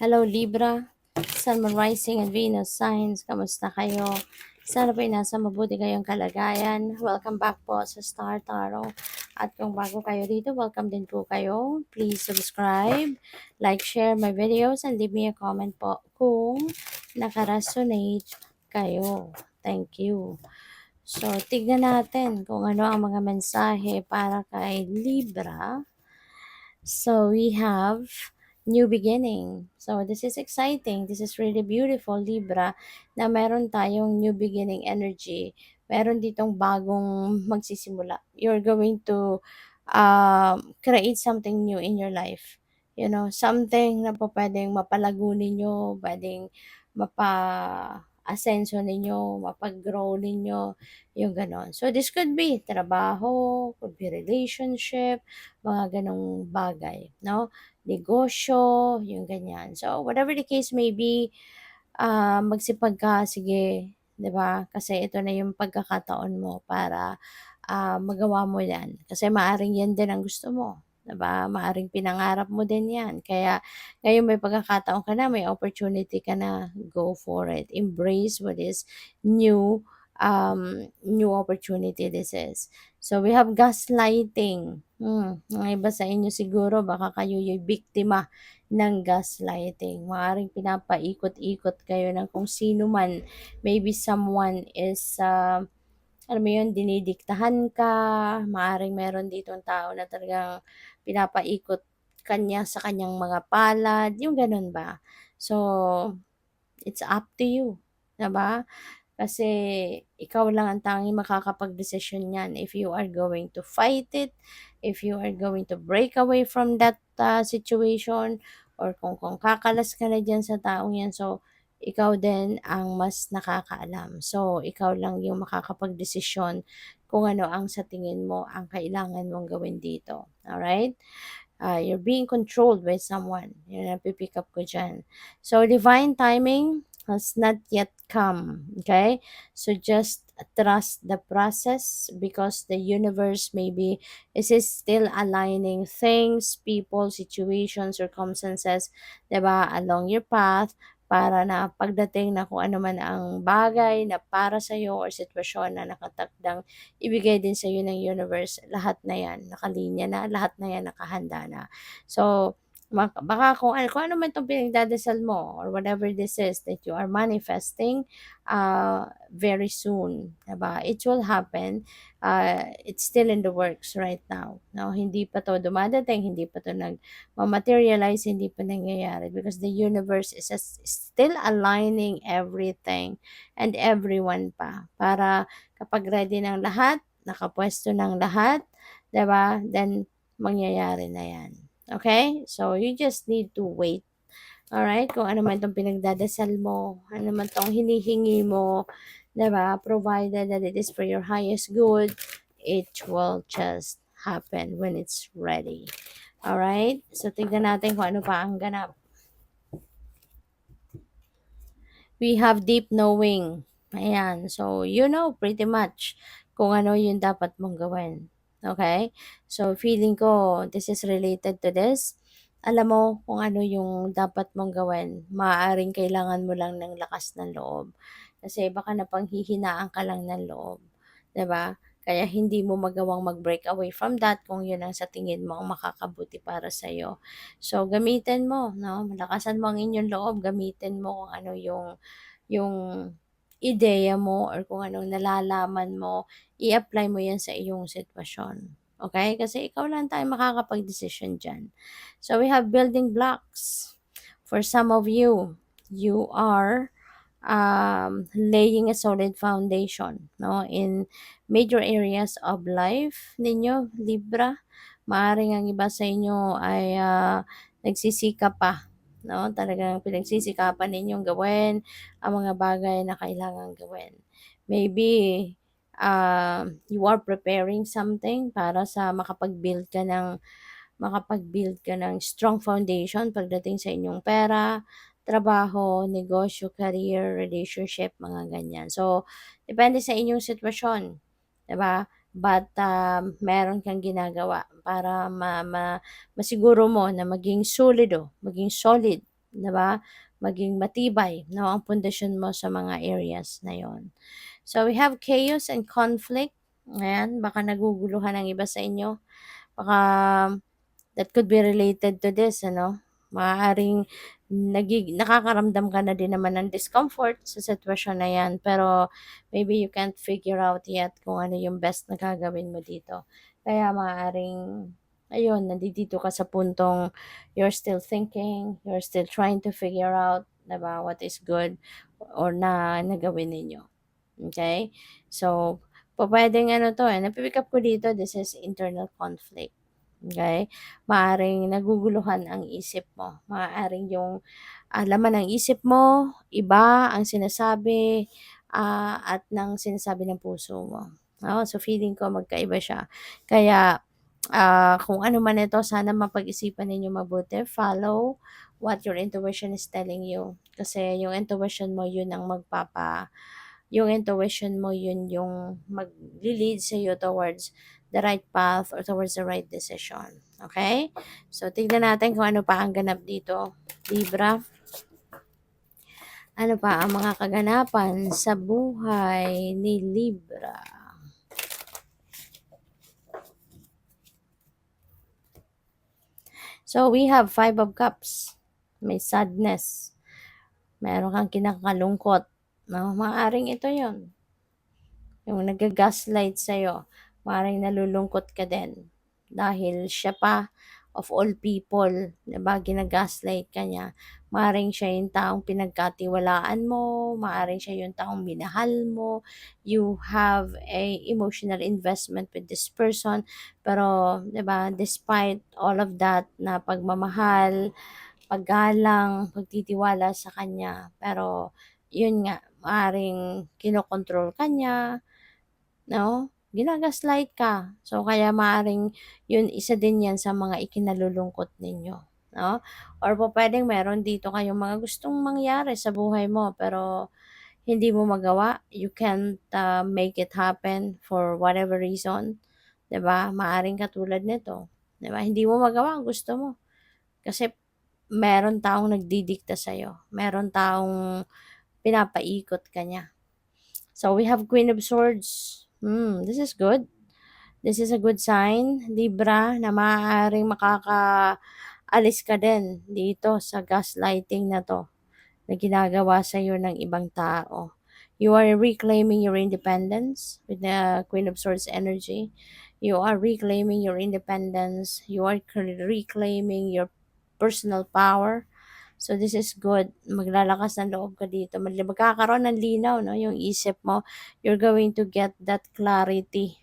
Hello Libra, Sun, Moon, Rising, and Venus signs. Kamusta kayo? Sana po'y nasa mabuti kayong kalagayan. Welcome back po sa Star Tarot. At kung bago kayo dito, welcome din po kayo. Please subscribe, like, share my videos, and leave me a comment po kung nakaresonate kayo. Thank you. So, tignan natin kung ano ang mga mensahe para kay Libra. So we have new beginning. So this is exciting. This is really beautiful, Libra, na meron tayong new beginning energy. Meron ditong bagong magsisimula. You're going to create something new in your life. You know, something na po pwedeng mapalago ninyo, pwedeng mapa-asenso ninyo, mapag-grow ninyo, yung ganon. So this could be trabaho, could be relationship, mga ganong bagay, no? Negosyo, yung ganyan. So, whatever the case may be, magsipag ka, sige, 'di ba? Kasi ito na yung pagkakataon mo para magawa mo 'yan. Kasi maaring 'yan din ang gusto mo, 'di ba? Maaring pinangarap mo din 'yan. Kaya ngayon may pagkakataon ka na, may opportunity ka na, go for it. Embrace what is new new opportunity this is. So we have gaslighting. Ang iba sa inyo siguro baka kayo yung biktima ng gaslighting. Maaaring pinapaikot-ikot kayo ng kung sino man. Maybe someone is, alam mo yun, dinidiktahan ka. Maaaring meron ditong tao na talagang pinapaikot kanya sa kanyang mga palad. Yung ganun ba? So, it's up to you. Diba? Kasi ikaw lang ang tanging makakapagdesisyon niyan if you are going to fight it, if you are going to break away from that situation, or kung kakalas ka na diyan sa taong yan. So, ikaw din ang mas nakakaalam. So, ikaw lang yung makakapagdesisyon kung ano ang sa tingin mo ang kailangan mong gawin dito. Alright? You're being controlled by someone. Yun ang pipick up ko dyan. So, divine timing has not yet come. Okay? So, just trust the process because the universe maybe is still aligning things, people, situations, circumstances, diba, along your path para na pagdating na kung ano man ang bagay na para sa iyo or sitwasyon na nakatakdang ibigay din sa iyo ng universe, lahat na yan nakalinya na, lahat na yan nakahanda na. So, baka kung ano man itong pinagdadasal mo or whatever this is that you are manifesting very soon, diba? It will happen. It's still in the works right now. No, hindi pa to dumadating, hindi pa to nag-materialize, hindi pa nangyayari because the universe is still aligning everything and everyone pa para kapag ready ng lahat, nakapwesto ng lahat, 'di ba? Then mangyayari na 'yan. Okay? So you just need to wait. Alright? Kung ano man 'tong pinagdadasal mo, ano man 'tong hinihingi mo, 'di ba? Provided that it is for your highest good, it will just happen when it's ready. Alright? So tingnan natin kung ano pa ang ganap. We have deep knowing. Ayan. So, you know pretty much kung ano yung dapat mong gawin. Okay? So, feeling ko, this is related to this. Alam mo kung ano yung dapat mong gawin. Maaaring kailangan mo lang ng lakas ng loob. Kasi baka napanghihinaan ka lang ng loob. 'Di ba? Kaya hindi mo magawang mag-break away from that kung yun ang sa tingin mo ang makakabuti para sa'yo. So, gamitin mo, no? Malakasan mo ang inyong loob, gamitin mo kung ano yung ideya mo or kung anong nalalaman mo, i-apply mo yan sa iyong sitwasyon. Okay? Kasi ikaw lang tayo makakapag-desisyon dyan. So, we have building blocks. For some of you, you are laying a solid foundation, no, in major areas of life ninyo, Libra. Maaring ang iba sa inyo ay nagsisikap pa, no, talagang pinagsisikapan ninyong gawin ang mga bagay na kailangan gawin. Maybe you are preparing something para sa makapag-build ka ng strong foundation pagdating sa inyong pera, trabaho, negosyo, career, relationship, mga ganyan. So, depende sa inyong sitwasyon, 'di ba? But meron kang ginagawa para masiguro mo na maging solido, maging solid 'di ba? Maging matibay, no, ang pundasyon mo sa mga areas na yon. So we have chaos and conflict. Ayan, baka naguguluhan ang iba sa inyo. Baka that could be related to this, ano? Maaaring nakakaramdam ka na din naman ng discomfort sa sitwasyon na yan, pero maybe you can't figure out yet kung ano yung best na gagawin mo dito. Kaya maaaring, ayun, nandito ka sa puntong you're still thinking, you're still trying to figure out, diba, what is good or na gawin ninyo. Okay? So, pwedeng ano to eh, napipick up ko dito, this is internal conflict. Okay? Maaring naguguluhan ang isip mo. Maaring yung laman ng isip mo, iba ang sinasabi at ng sinasabi ng puso mo. Oh, so feeling ko magkaiba siya. Kaya kung ano man ito, sana mapag-isipan ninyo mabuti. Follow what your intuition is telling you. Kasi yung intuition mo, yun ang yung intuition mo, yun yung mag-lead sa iyo towards the right path or towards the right decision. Okay? So, tignan natin kung ano pa ang ganap dito. Libra, ano pa ang mga kaganapan sa buhay ni Libra? So, we have 5 of Cups. May sadness. Meron kang kinakalungkot. No? Maaring ito yon, yung nag-gaslight sa'yo. Maaaring nalulungkot ka din. Dahil siya pa, of all people, diba, ginagaslight ka niya. Maaaring siya yung taong pinagkatiwalaan mo, maaaring siya yung taong minahal mo, you have a emotional investment with this person, pero, diba, despite all of that na pagmamahal, paggalang, pagtitiwala sa kanya, pero, yun nga, maaaring kinokontrol ka niya, no? Ginagaslight ka. So, kaya maaring yun, isa din yan sa mga ikinalulungkot ninyo, no? Or po pwedeng meron dito kayong mga gustong mangyari sa buhay mo, pero hindi mo magawa. You can't make it happen for whatever reason. 'Di ba? Maaring katulad nito. 'Di ba? Hindi mo magawa ang gusto mo. Kasi meron taong nagdidikta sa'yo. Meron taong pinapaikot ka niya. So, we have Queen of Swords. This is good. This is a good sign, Libra, na maaaring makakaalis ka din dito sa gaslighting na to na ginagawa sa iyo ng ibang tao. You are reclaiming your independence with the Queen of Swords energy. You are reclaiming your independence. You are reclaiming your personal power. So this is good. Maglalakas ng loob ka dito. Magkakaroon ng linaw, no, yung isip mo. You're going to get that clarity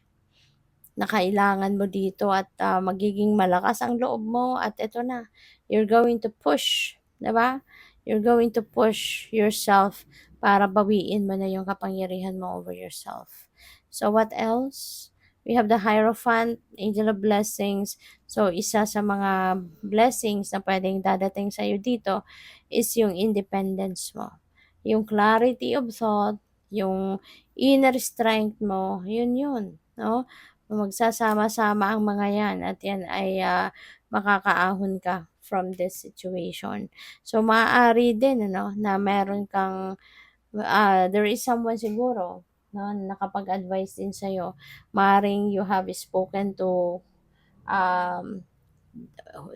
na kailangan mo dito at magiging malakas ang loob mo at ito na, you're going to push, 'di ba? You're going to push yourself para bawiin mo na yung kapangyarihan mo over yourself. So what else? We have the Hierophant, Angel of Blessings. So isa sa mga blessings na pwedeng dadating sa iyo dito is yung independence mo. Yung clarity of thought, yung inner strength mo, yun, no? Magsasama-sama ang mga yan at yan ay makakaahon ka from this situation. So, maaari din ano, na meron kang, there is someone siguro no, nakapag-advise din sa'yo. Maaring you have spoken to um,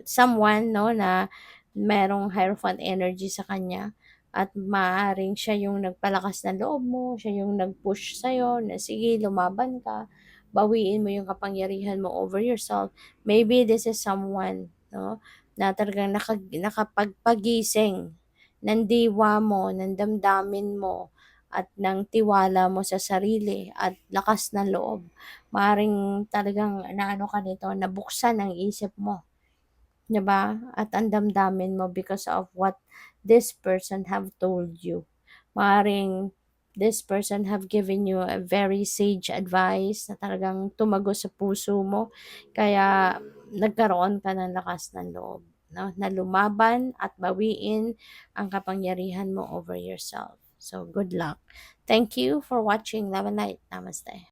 someone no, na merong Hierophant energy sa kanya at maaaring siya yung nagpalakas ng loob mo, siya yung nag-push sa'yo na sige, lumaban ka, bawiin mo yung kapangyarihan mo over yourself. Maybe this is someone, no, na talagang nakapagpagising ng diwa mo, ng damdamin mo, at ng tiwala mo sa sarili at lakas ng loob. Maaaring talagang naano ka nito, nabuksan ang isip mo, 'di ba? At ang damdamin mo because of what this person have told you. Maaring this person have given you a very sage advice na talagang tumago sa puso mo. Kaya nagkaroon ka ng lakas ng loob, no? Na lumaban at bawiin ang kapangyarihan mo over yourself. So, good luck. Thank you for watching Love and Light. Namaste.